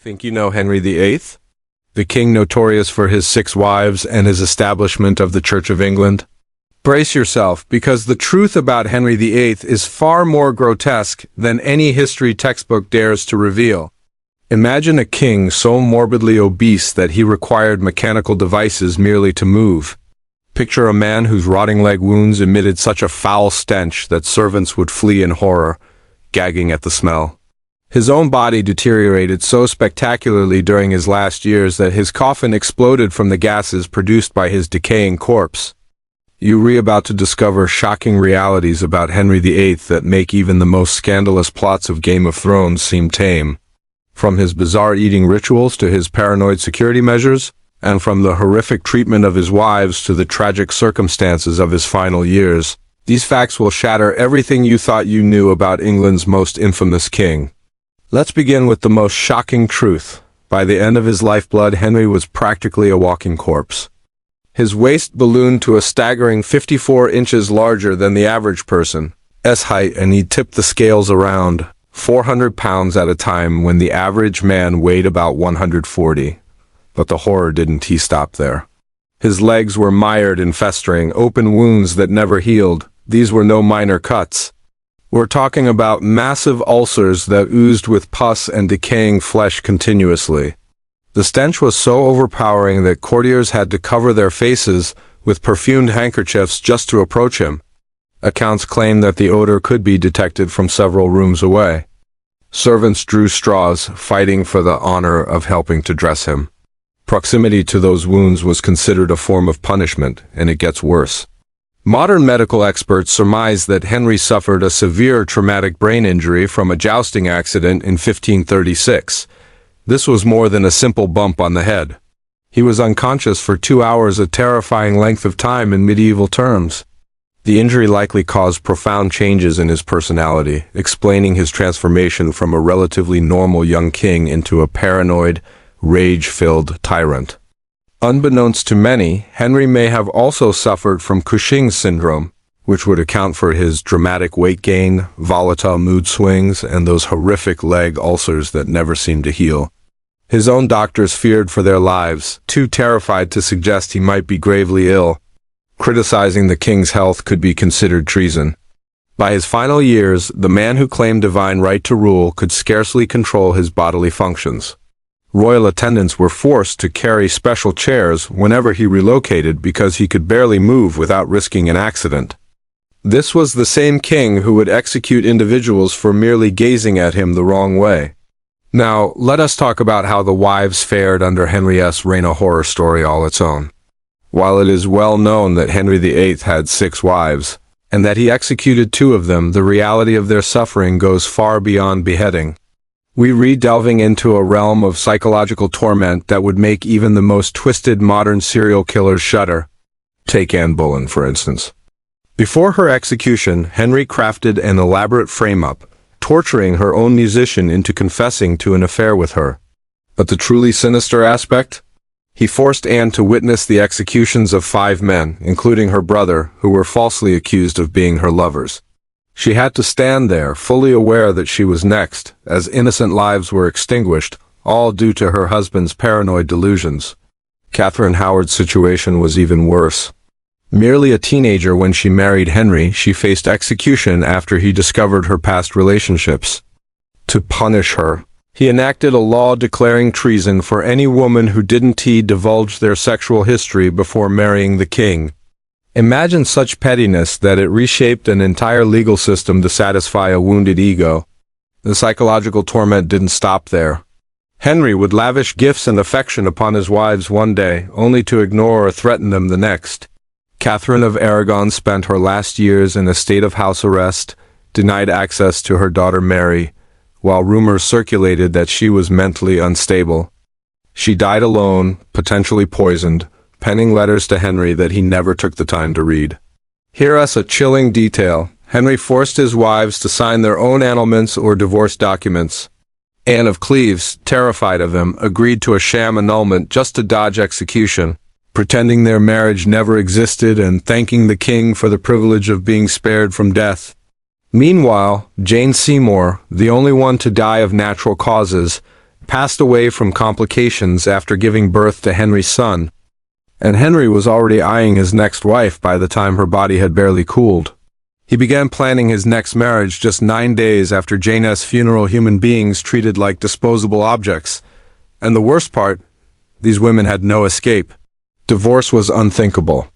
Think you know Henry VIII? The king notorious for his 6 wives and his establishment of the Church of England? Brace yourself, because the truth about Henry VIII is far more grotesque than any history textbook dares to reveal. Imagine a king so morbidly obese that he required mechanical devices merely to move. Picture a man whose rotting leg wounds emitted such a foul stench that servants would flee in horror, gagging at the smell. His own body deteriorated so spectacularly during his last years that his coffin exploded from the gases produced by his decaying corpse. You're about to discover shocking realities about Henry VIII that make even the most scandalous plots of Game of Thrones seem tame. From his bizarre eating rituals to his paranoid security measures, and from the horrific treatment of his wives to the tragic circumstances of his final years, these facts will shatter everything you thought you knew about England's most infamous king. Let's begin with the most shocking truth. By the end of his lifeblood, Henry was practically a walking corpse. His waist ballooned to a staggering 54 inches larger than the average person's height, and he tipped the scales around 400 pounds at a time when the average man weighed about 140. But the horror didn't stop there. His legs were mired in festering, open wounds that never healed. These were no minor cuts. We're talking about massive ulcers that oozed with pus and decaying flesh continuously. The stench was so overpowering that courtiers had to cover their faces with perfumed handkerchiefs just to approach him. Accounts claim that the odor could be detected from several rooms away. Servants drew straws, fighting for the honor of helping to dress him. Proximity to those wounds was considered a form of punishment, and it gets worse. Modern medical experts surmise that Henry suffered a severe traumatic brain injury from a jousting accident in 1536. This was more than a simple bump on the head. He was unconscious for 2 hours, a terrifying length of time in medieval terms. The injury likely caused profound changes in his personality, explaining his transformation from a relatively normal young king into a paranoid, rage-filled tyrant. Unbeknownst to many, Henry may have also suffered from Cushing's syndrome, which would account for his dramatic weight gain, volatile mood swings, and those horrific leg ulcers that never seemed to heal. His own doctors feared for their lives, too terrified to suggest he might be gravely ill. Criticizing the king's health could be considered treason. By his final years, the man who claimed divine right to rule could scarcely control his bodily functions. Royal attendants were forced to carry special chairs whenever he relocated because he could barely move without risking an accident. This was the same king who would execute individuals for merely gazing at him the wrong way. Now, let us talk about how the wives fared under Henry's reign, a horror story all its own. While it is well known that Henry VIII had 6 wives, and that he executed 2 of them, the reality of their suffering goes far beyond beheading. We read delving into a realm of psychological torment that would make even the most twisted modern serial killers shudder. Take Anne Boleyn, for instance. Before her execution, Henry crafted an elaborate frame-up, torturing her own musician into confessing to an affair with her. But the truly sinister aspect? He forced Anne to witness the executions of 5 men, including her brother, who were falsely accused of being her lovers. She had to stand there, fully aware that she was next, as innocent lives were extinguished, all due to her husband's paranoid delusions. Catherine Howard's situation was even worse. Merely a teenager when she married Henry, she faced execution after he discovered her past relationships. To punish her, he enacted a law declaring treason for any woman who didn't divulge their sexual history before marrying the king. Imagine such pettiness that it reshaped an entire legal system to satisfy a wounded ego. The psychological torment didn't stop there. Henry would lavish gifts and affection upon his wives one day, only to ignore or threaten them the next. Catherine of Aragon spent her last years in a state of house arrest, denied access to her daughter Mary, while rumors circulated that she was mentally unstable. She died alone, potentially poisoned, penning letters to Henry that he never took the time to read. Hear us a chilling detail. Henry forced his wives to sign their own annulments or divorce documents. Anne of Cleves, terrified of him, agreed to a sham annulment just to dodge execution, pretending their marriage never existed and thanking the king for the privilege of being spared from death. Meanwhile, Jane Seymour, the only one to die of natural causes, passed away from complications after giving birth to Henry's son, and Henry was already eyeing his next wife by the time her body had barely cooled. He began planning his next marriage just 9 days after Jane's funeral, human beings treated like disposable objects. And the worst part, these women had no escape. Divorce was unthinkable.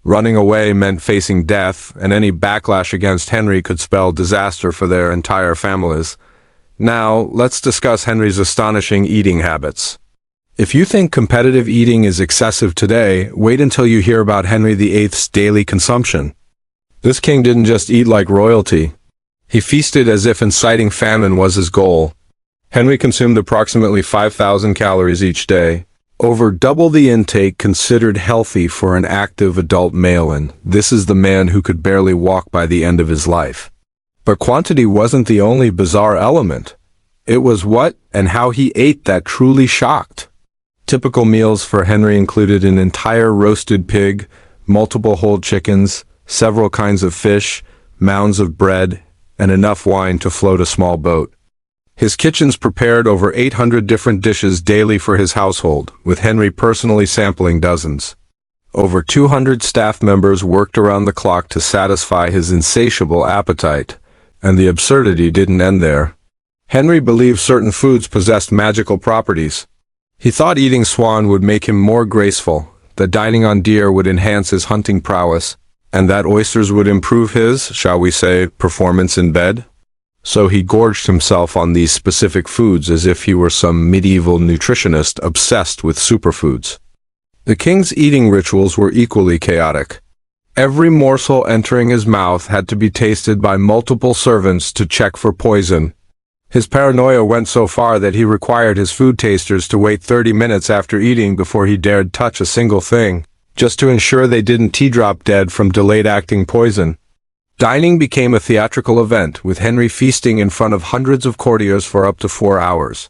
Running away meant facing death, and any backlash against Henry could spell disaster for their entire families. Now, let's discuss Henry's astonishing eating habits. If you think competitive eating is excessive today, wait until you hear about Henry VIII's daily consumption. This king didn't just eat like royalty. He feasted as if inciting famine was his goal. Henry consumed approximately 5,000 calories each day, over double the intake considered healthy for an active adult male, and this is the man who could barely walk by the end of his life. But quantity wasn't the only bizarre element. It was what and how he ate that truly shocked. Typical meals for Henry included an entire roasted pig, multiple whole chickens, several kinds of fish, mounds of bread, and enough wine to float a small boat. His kitchens prepared over 800 different dishes daily for his household, with Henry personally sampling dozens. Over 200 staff members worked around the clock to satisfy his insatiable appetite, and the absurdity didn't end there. Henry believed certain foods possessed magical properties. He thought eating swan would make him more graceful, that dining on deer would enhance his hunting prowess, and that oysters would improve his, shall we say, performance in bed. So he gorged himself on these specific foods as if he were some medieval nutritionist obsessed with superfoods. The king's eating rituals were equally chaotic. Every morsel entering his mouth had to be tasted by multiple servants to check for poison. His paranoia went so far that he required his food tasters to wait 30 minutes after eating before he dared touch a single thing, just to ensure they didn't tea-drop dead from delayed-acting poison. Dining became a theatrical event, with Henry feasting in front of hundreds of courtiers for up to 4 hours.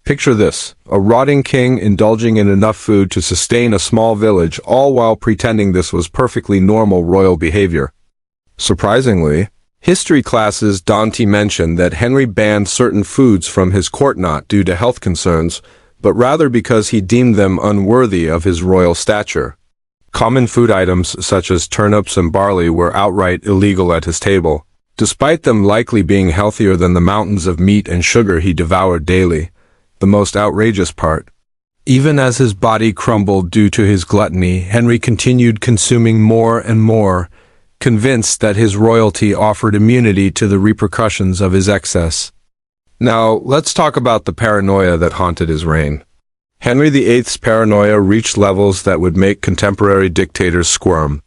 Picture this, a rotting king indulging in enough food to sustain a small village, all while pretending this was perfectly normal royal behavior. Surprisingly, history classes Dante mentioned that Henry banned certain foods from his court not due to health concerns, but rather because he deemed them unworthy of his royal stature. Common food items such as turnips and barley were outright illegal at his table, despite them likely being healthier than the mountains of meat and sugar he devoured daily. The most outrageous part. Even as his body crumbled due to his gluttony, Henry continued consuming more and more, convinced that his royalty offered immunity to the repercussions of his excess. Now, let's talk about the paranoia that haunted his reign. Henry VIII's paranoia reached levels that would make contemporary dictators squirm.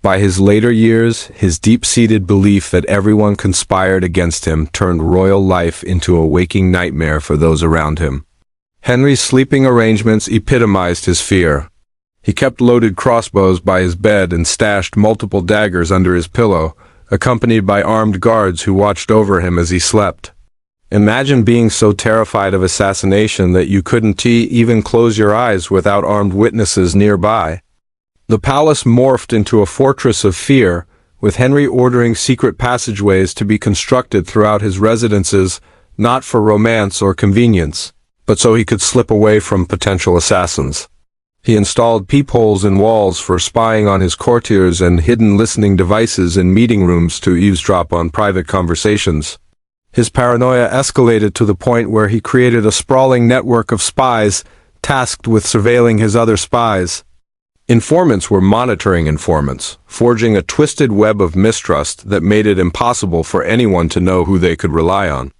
By his later years, his deep-seated belief that everyone conspired against him turned royal life into a waking nightmare for those around him. Henry's sleeping arrangements epitomized his fear. He kept loaded crossbows by his bed and stashed multiple daggers under his pillow, accompanied by armed guards who watched over him as he slept. Imagine being so terrified of assassination that you couldn't even close your eyes without armed witnesses nearby. The palace morphed into a fortress of fear, with Henry ordering secret passageways to be constructed throughout his residences, not for romance or convenience, but so he could slip away from potential assassins. He installed peepholes in walls for spying on his courtiers and hidden listening devices in meeting rooms to eavesdrop on private conversations. His paranoia escalated to the point where he created a sprawling network of spies, tasked with surveilling his other spies. Informants were monitoring informants, forging a twisted web of mistrust that made it impossible for anyone to know who they could rely on.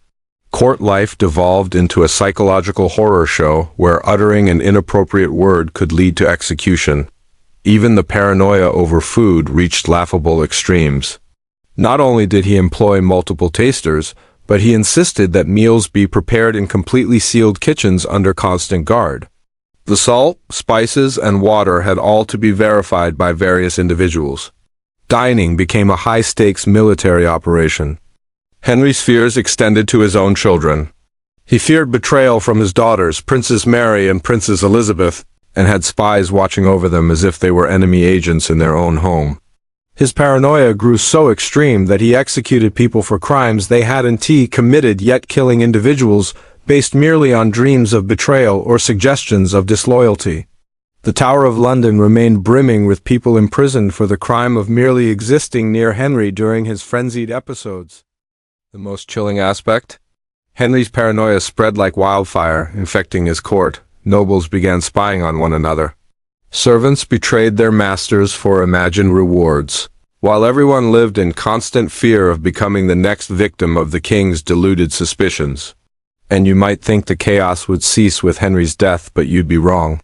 Court life devolved into a psychological horror show where uttering an inappropriate word could lead to execution. Even the paranoia over food reached laughable extremes. Not only did he employ multiple tasters, but he insisted that meals be prepared in completely sealed kitchens under constant guard. The salt, spices, and water had all to be verified by various individuals. Dining became a high-stakes military operation. Henry's fears extended to his own children. He feared betrayal from his daughters, Princess Mary and Princess Elizabeth, and had spies watching over them as if they were enemy agents in their own home. His paranoia grew so extreme that he executed people for crimes they hadn't committed, yet killing individuals based merely on dreams of betrayal or suggestions of disloyalty. The Tower of London remained brimming with people imprisoned for the crime of merely existing near Henry during his frenzied episodes. The most chilling aspect? Henry's paranoia spread like wildfire, infecting his court. Nobles began spying on one another. Servants betrayed their masters for imagined rewards, while everyone lived in constant fear of becoming the next victim of the king's deluded suspicions. And you might think the chaos would cease with Henry's death, but you'd be wrong.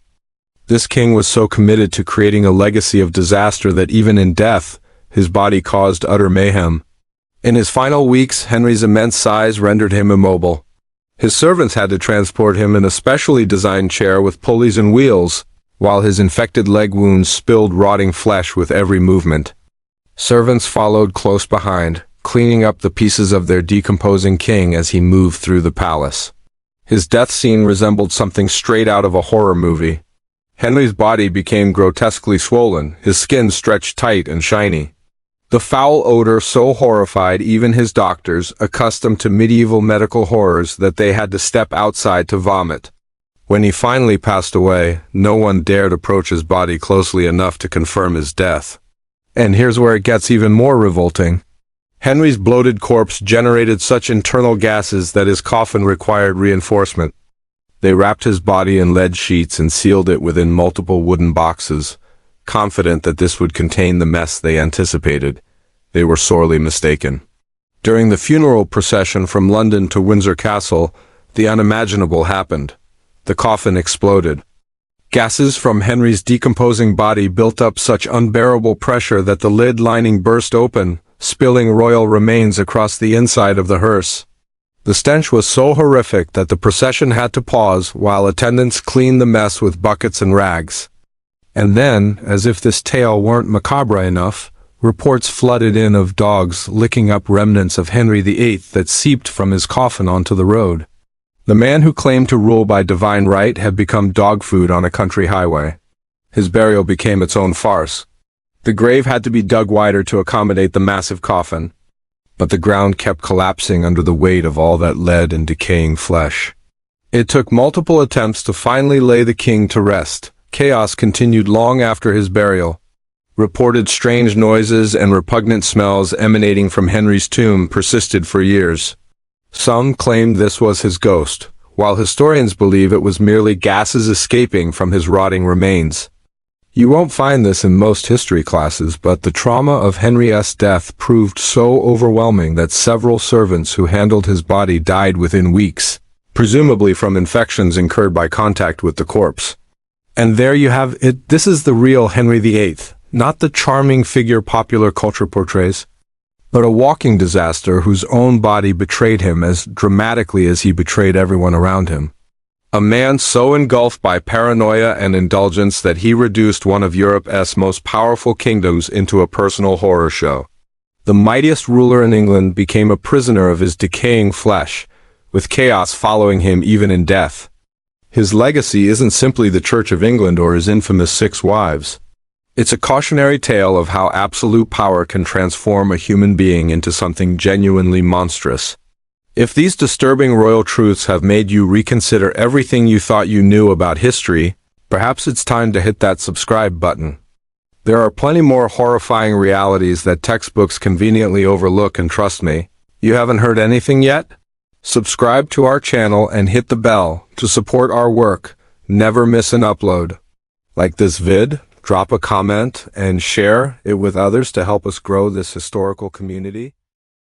This king was so committed to creating a legacy of disaster that even in death, his body caused utter mayhem. In his final weeks, Henry's immense size rendered him immobile. His servants had to transport him in a specially designed chair with pulleys and wheels, while his infected leg wounds spilled rotting flesh with every movement. Servants followed close behind, cleaning up the pieces of their decomposing king as he moved through the palace. His death scene resembled something straight out of a horror movie. Henry's body became grotesquely swollen, his skin stretched tight and shiny. The foul odor so horrified even his doctors, accustomed to medieval medical horrors, that they had to step outside to vomit. When he finally passed away, no one dared approach his body closely enough to confirm his death. And here's where it gets even more revolting. Henry's bloated corpse generated such internal gases that his coffin required reinforcement. They wrapped his body in lead sheets and sealed it within multiple wooden boxes, confident that this would contain the mess they anticipated. They were sorely mistaken. During the funeral procession from London to Windsor Castle, the unimaginable happened. The coffin exploded. Gases from Henry's decomposing body built up such unbearable pressure that the lid lining burst open, spilling royal remains across the inside of the hearse. The stench was so horrific that the procession had to pause while attendants cleaned the mess with buckets and rags. And then, as if this tale weren't macabre enough, reports flooded in of dogs licking up remnants of Henry VIII that seeped from his coffin onto the road. The man who claimed to rule by divine right had become dog food on a country highway. His burial became its own farce. The grave had to be dug wider to accommodate the massive coffin. But the ground kept collapsing under the weight of all that lead and decaying flesh. It took multiple attempts to finally lay the king to rest. Chaos continued long after his burial. Reported strange noises and repugnant smells emanating from Henry's tomb persisted for years. Some claimed this was his ghost, while historians believe it was merely gases escaping from his rotting remains. You won't find this in most history classes, but the trauma of Henry's death proved so overwhelming that several servants who handled his body died within weeks, presumably from infections incurred by contact with the corpse. And there you have it. This is the real Henry VIII, not the charming figure popular culture portrays, but a walking disaster whose own body betrayed him as dramatically as he betrayed everyone around him. A man so engulfed by paranoia and indulgence that he reduced one of Europe's most powerful kingdoms into a personal horror show. The mightiest ruler in England became a prisoner of his decaying flesh, with chaos following him even in death. His legacy isn't simply the Church of England or his infamous 6 wives. It's a cautionary tale of how absolute power can transform a human being into something genuinely monstrous. If these disturbing royal truths have made you reconsider everything you thought you knew about history, perhaps it's time to hit that subscribe button. There are plenty more horrifying realities that textbooks conveniently overlook, and trust me, you haven't heard anything yet? Subscribe to our channel and hit the bell to support our work. Never miss an upload. Like this vid, drop a comment, and share it with others to help us grow this historical community.